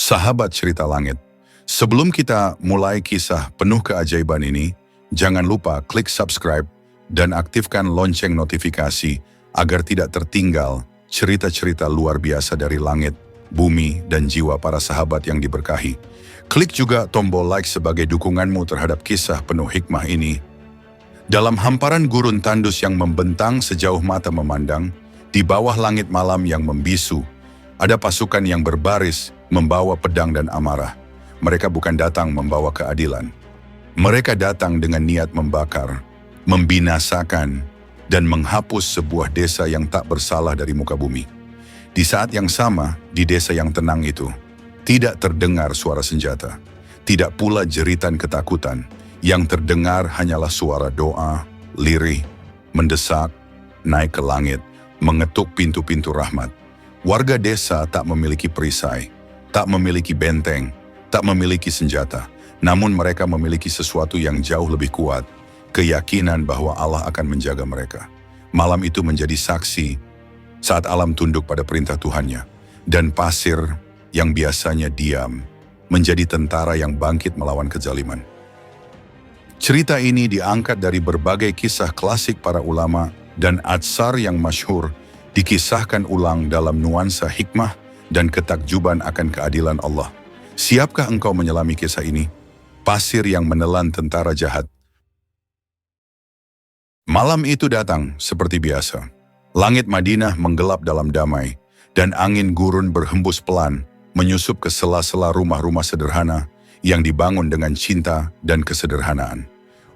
Sahabat cerita langit, sebelum kita mulai kisah penuh keajaiban ini, jangan lupa klik subscribe dan aktifkan lonceng notifikasi agar tidak tertinggal cerita-cerita luar biasa dari langit, bumi, dan jiwa para sahabat yang diberkahi. Klik juga tombol like sebagai dukunganmu terhadap kisah penuh hikmah ini. Dalam hamparan gurun tandus yang membentang sejauh mata memandang, di bawah langit malam yang membisu, ada pasukan yang berbaris membawa pedang dan amarah. Mereka bukan datang membawa keadilan. Mereka datang dengan niat membakar, membinasakan, dan menghapus sebuah desa yang tak bersalah dari muka bumi. Di saat yang sama, di desa yang tenang itu, tidak terdengar suara senjata, tidak pula jeritan ketakutan. Yang terdengar hanyalah suara doa, lirih, mendesak, naik ke langit, mengetuk pintu-pintu rahmat. Warga desa tak memiliki perisai, tak memiliki benteng, tak memiliki senjata. Namun mereka memiliki sesuatu yang jauh lebih kuat, keyakinan bahwa Allah akan menjaga mereka. Malam itu menjadi saksi saat alam tunduk pada perintah Tuhannya, dan pasir yang biasanya diam menjadi tentara yang bangkit melawan kezaliman. Cerita ini diangkat dari berbagai kisah klasik para ulama dan atsar yang masyhur, dikisahkan ulang dalam nuansa hikmah dan ketakjuban akan keadilan Allah. Siapkah engkau menyelami kisah ini? Pasir yang menelan tentara jahat. Malam itu datang seperti biasa. Langit Madinah menggelap dalam damai, dan angin gurun berhembus pelan, menyusup ke sela-sela rumah-rumah sederhana yang dibangun dengan cinta dan kesederhanaan.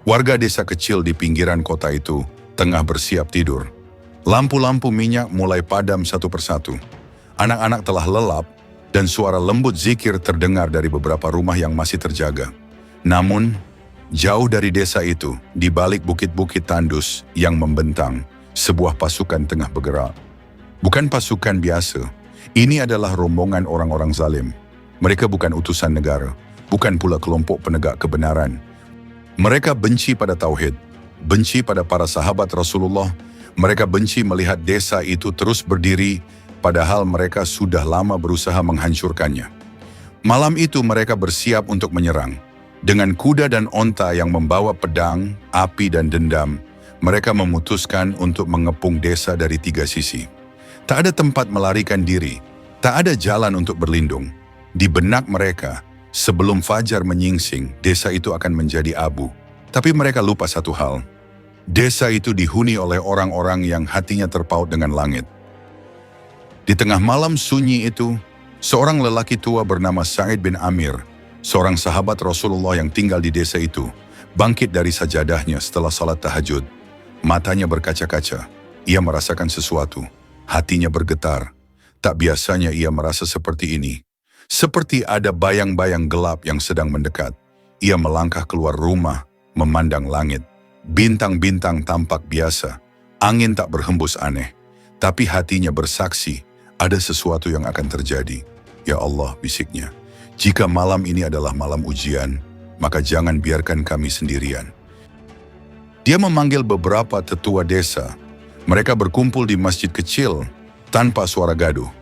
Warga desa kecil di pinggiran kota itu tengah bersiap tidur. Lampu-lampu minyak mulai padam satu persatu. Anak-anak telah lelap, dan suara lembut zikir terdengar dari beberapa rumah yang masih terjaga. Namun, jauh dari desa itu, di balik bukit-bukit tandus yang membentang, sebuah pasukan tengah bergerak. Bukan pasukan biasa, ini adalah rombongan orang-orang zalim. Mereka bukan utusan negara, bukan pula kelompok penegak kebenaran. Mereka benci pada tauhid, benci pada para sahabat Rasulullah. Mereka benci melihat desa itu terus berdiri, padahal mereka sudah lama berusaha menghancurkannya. Malam itu mereka bersiap untuk menyerang. Dengan kuda dan onta yang membawa pedang, api dan dendam, mereka memutuskan untuk mengepung desa dari tiga sisi. Tak ada tempat melarikan diri, tak ada jalan untuk berlindung. Di benak mereka, sebelum fajar menyingsing, desa itu akan menjadi abu. Tapi mereka lupa satu hal. Desa itu dihuni oleh orang-orang yang hatinya terpaut dengan langit. Di tengah malam sunyi itu, seorang lelaki tua bernama Sa'id bin Amir, seorang sahabat Rasulullah yang tinggal di desa itu, bangkit dari sajadahnya setelah salat tahajud. Matanya berkaca-kaca, ia merasakan sesuatu, hatinya bergetar. Tak biasanya ia merasa seperti ini. Seperti ada bayang-bayang gelap yang sedang mendekat. Ia melangkah keluar rumah, memandang langit. Bintang-bintang tampak biasa, angin tak berhembus aneh. Tapi hatinya bersaksi, ada sesuatu yang akan terjadi. Ya Allah, bisiknya, jika malam ini adalah malam ujian, maka jangan biarkan kami sendirian. Dia memanggil beberapa tetua desa. Mereka berkumpul di masjid kecil, tanpa suara gaduh.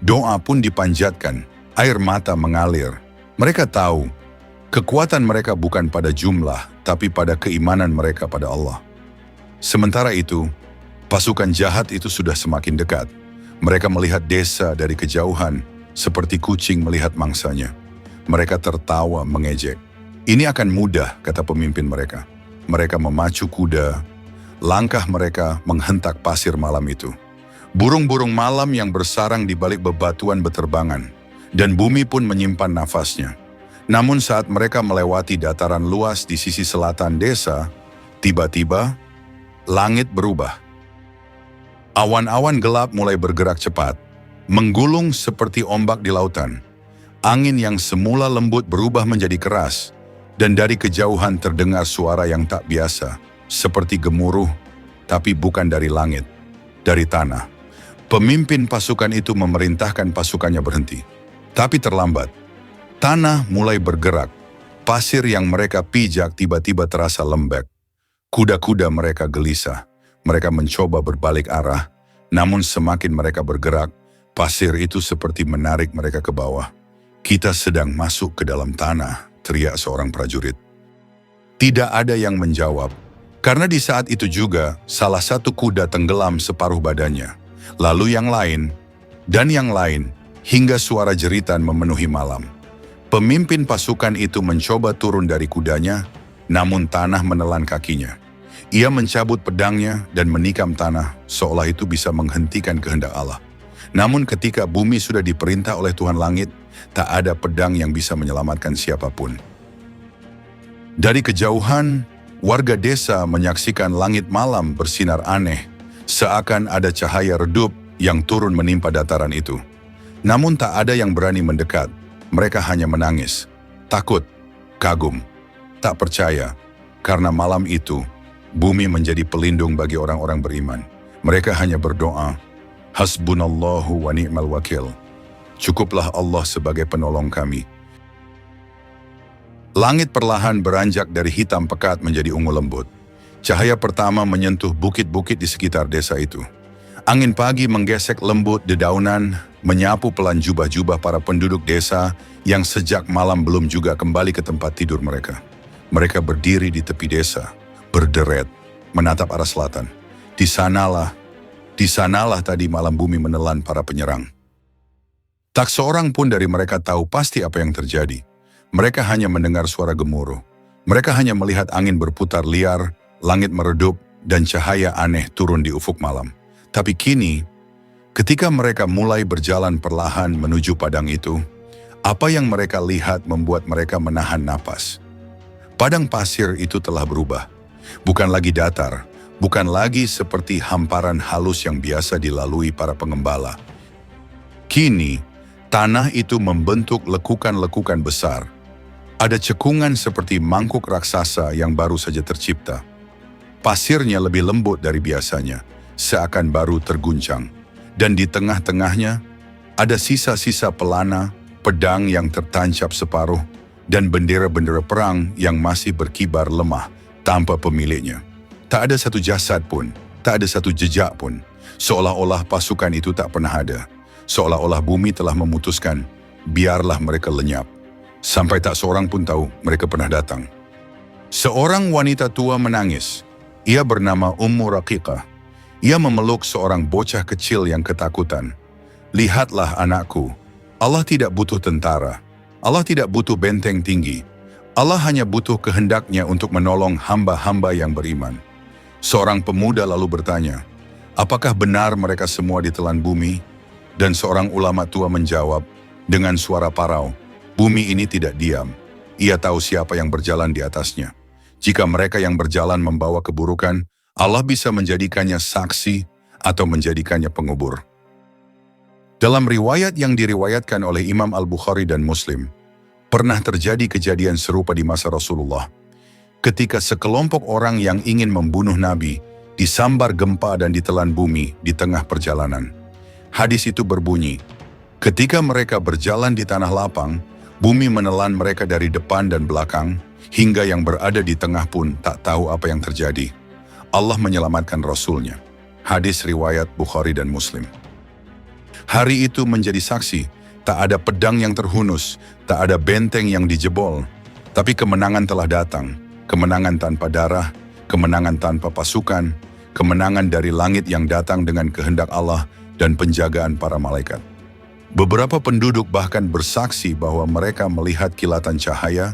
Doa pun dipanjatkan, air mata mengalir. Mereka tahu, kekuatan mereka bukan pada jumlah, tapi pada keimanan mereka pada Allah. Sementara itu, pasukan jahat itu sudah semakin dekat. Mereka melihat desa dari kejauhan, seperti kucing melihat mangsanya. Mereka tertawa mengejek. Ini akan mudah, kata pemimpin mereka. Mereka memacu kuda. Langkah mereka menghentak pasir malam itu. Burung-burung malam yang bersarang di balik bebatuan beterbangan, dan bumi pun menyimpan nafasnya. Namun saat mereka melewati dataran luas di sisi selatan desa, tiba-tiba langit berubah. Awan-awan gelap mulai bergerak cepat, menggulung seperti ombak di lautan. Angin yang semula lembut berubah menjadi keras, dan dari kejauhan terdengar suara yang tak biasa, seperti gemuruh, tapi bukan dari langit, dari tanah. Pemimpin pasukan itu memerintahkan pasukannya berhenti, tapi terlambat. Tanah mulai bergerak, pasir yang mereka pijak tiba-tiba terasa lembek. Kuda-kuda mereka gelisah. Mereka mencoba berbalik arah, namun semakin mereka bergerak, pasir itu seperti menarik mereka ke bawah. "Kita sedang masuk ke dalam tanah," teriak seorang prajurit. Tidak ada yang menjawab, karena di saat itu juga salah satu kuda tenggelam separuh badannya, lalu yang lain, dan yang lain, hingga suara jeritan memenuhi malam. Pemimpin pasukan itu mencoba turun dari kudanya, namun tanah menelan kakinya. Ia mencabut pedangnya dan menikam tanah, seolah itu bisa menghentikan kehendak Allah. Namun ketika bumi sudah diperintah oleh Tuhan langit, tak ada pedang yang bisa menyelamatkan siapapun. Dari kejauhan, warga desa menyaksikan langit malam bersinar aneh, seakan ada cahaya redup yang turun menimpa dataran itu. Namun tak ada yang berani mendekat, mereka hanya menangis, takut, kagum, tak percaya, karena malam itu, bumi menjadi pelindung bagi orang-orang beriman. Mereka hanya berdoa, "Hasbunallahu wa ni'mal wakil." Cukuplah Allah sebagai penolong kami. Langit perlahan beranjak dari hitam pekat menjadi ungu lembut. Cahaya pertama menyentuh bukit-bukit di sekitar desa itu. Angin pagi menggesek lembut dedaunan, menyapu pelan jubah-jubah para penduduk desa yang sejak malam belum juga kembali ke tempat tidur mereka. Mereka berdiri di tepi desa, berderet, menatap arah selatan. Di sanalah tadi malam bumi menelan para penyerang. Tak seorang pun dari mereka tahu pasti apa yang terjadi. Mereka hanya mendengar suara gemuruh. Mereka hanya melihat angin berputar liar, langit meredup, dan cahaya aneh turun di ufuk malam. Tapi kini, ketika mereka mulai berjalan perlahan menuju padang itu, apa yang mereka lihat membuat mereka menahan napas. Padang pasir itu telah berubah. Bukan lagi datar, bukan lagi seperti hamparan halus yang biasa dilalui para pengembala. Kini, tanah itu membentuk lekukan-lekukan besar. Ada cekungan seperti mangkuk raksasa yang baru saja tercipta. Pasirnya lebih lembut dari biasanya, seakan baru terguncang. Dan di tengah-tengahnya, ada sisa-sisa pelana, pedang yang tertancap separuh, dan bendera-bendera perang yang masih berkibar lemah tanpa pemiliknya. Tak ada satu jasad pun, tak ada satu jejak pun. Seolah-olah pasukan itu tak pernah ada. Seolah-olah bumi telah memutuskan, biarlah mereka lenyap. Sampai tak seorang pun tahu mereka pernah datang. Seorang wanita tua menangis. Ia bernama Ummu Raqiqah. Ia memeluk seorang bocah kecil yang ketakutan. "Lihatlah anakku, Allah tidak butuh tentara. Allah tidak butuh benteng tinggi. Allah hanya butuh kehendaknya untuk menolong hamba-hamba yang beriman." Seorang pemuda lalu bertanya, "Apakah benar mereka semua ditelan bumi?" Dan seorang ulama tua menjawab dengan suara parau, "Bumi ini tidak diam. Ia tahu siapa yang berjalan di atasnya. Jika mereka yang berjalan membawa keburukan, Allah bisa menjadikannya saksi atau menjadikannya pengubur." Dalam riwayat yang diriwayatkan oleh Imam Al-Bukhari dan Muslim, pernah terjadi kejadian serupa di masa Rasulullah. Ketika sekelompok orang yang ingin membunuh Nabi disambar gempa dan ditelan bumi di tengah perjalanan. Hadis itu berbunyi, ketika mereka berjalan di tanah lapang, bumi menelan mereka dari depan dan belakang, hingga yang berada di tengah pun tak tahu apa yang terjadi. Allah menyelamatkan Rasul-Nya. Hadis riwayat Bukhari dan Muslim. Hari itu menjadi saksi, tak ada pedang yang terhunus, tak ada benteng yang dijebol, tapi kemenangan telah datang, kemenangan tanpa darah, kemenangan tanpa pasukan, kemenangan dari langit yang datang dengan kehendak Allah dan penjagaan para malaikat. Beberapa penduduk bahkan bersaksi bahwa mereka melihat kilatan cahaya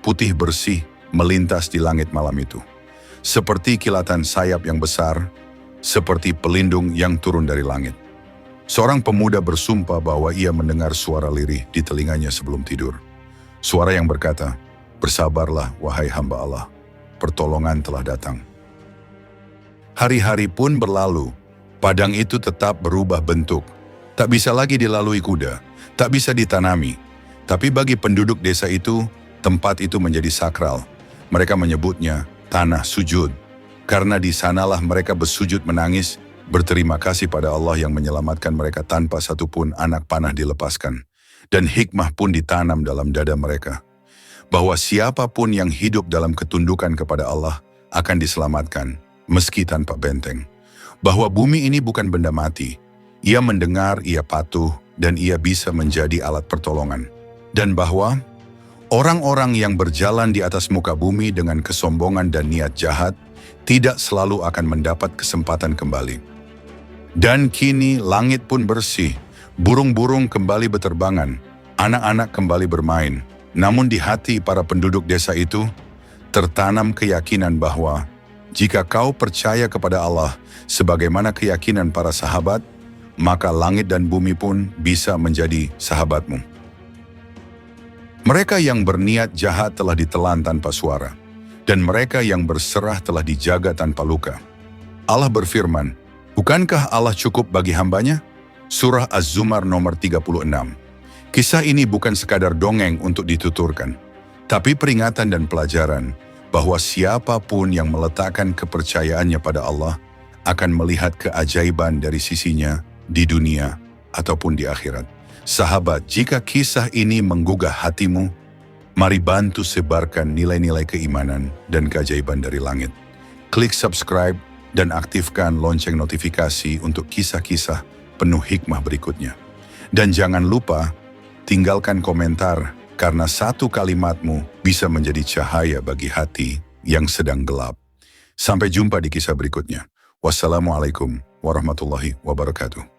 putih bersih melintas di langit malam itu. Seperti kilatan sayap yang besar, seperti pelindung yang turun dari langit. Seorang pemuda bersumpah bahwa ia mendengar suara lirih di telinganya sebelum tidur. Suara yang berkata, "Bersabarlah wahai hamba Allah, pertolongan telah datang." Hari-hari pun berlalu, padang itu tetap berubah bentuk. Tak bisa lagi dilalui kuda, tak bisa ditanami. Tapi bagi penduduk desa itu, tempat itu menjadi sakral. Mereka menyebutnya tanah sujud, karena di sanalah mereka bersujud menangis, berterima kasih pada Allah yang menyelamatkan mereka tanpa satupun anak panah dilepaskan. Dan hikmah pun ditanam dalam dada mereka, bahwa siapapun yang hidup dalam ketundukan kepada Allah akan diselamatkan, meski tanpa benteng. Bahwa bumi ini bukan benda mati. Ia mendengar, ia patuh, dan ia bisa menjadi alat pertolongan. Dan bahwa orang-orang yang berjalan di atas muka bumi dengan kesombongan dan niat jahat tidak selalu akan mendapat kesempatan kembali. Dan kini langit pun bersih, burung-burung kembali berterbangan, anak-anak kembali bermain. Namun di hati para penduduk desa itu tertanam keyakinan bahwa jika kau percaya kepada Allah sebagaimana keyakinan para sahabat, maka langit dan bumi pun bisa menjadi sahabatmu. Mereka yang berniat jahat telah ditelan tanpa suara, dan mereka yang berserah telah dijaga tanpa luka. Allah berfirman, bukankah Allah cukup bagi hambanya? Surah Az-Zumar nomor 36. Kisah ini bukan sekadar dongeng untuk dituturkan, tapi peringatan dan pelajaran bahwa siapapun yang meletakkan kepercayaannya pada Allah akan melihat keajaiban dari sisinya di dunia ataupun di akhirat. Sahabat, jika kisah ini menggugah hatimu, mari bantu sebarkan nilai-nilai keimanan dan keajaiban dari langit. Klik subscribe dan aktifkan lonceng notifikasi untuk kisah-kisah penuh hikmah berikutnya. Dan jangan lupa, tinggalkan komentar karena satu kalimatmu bisa menjadi cahaya bagi hati yang sedang gelap. Sampai jumpa di kisah berikutnya. Wassalamualaikum warahmatullahi wabarakatuh.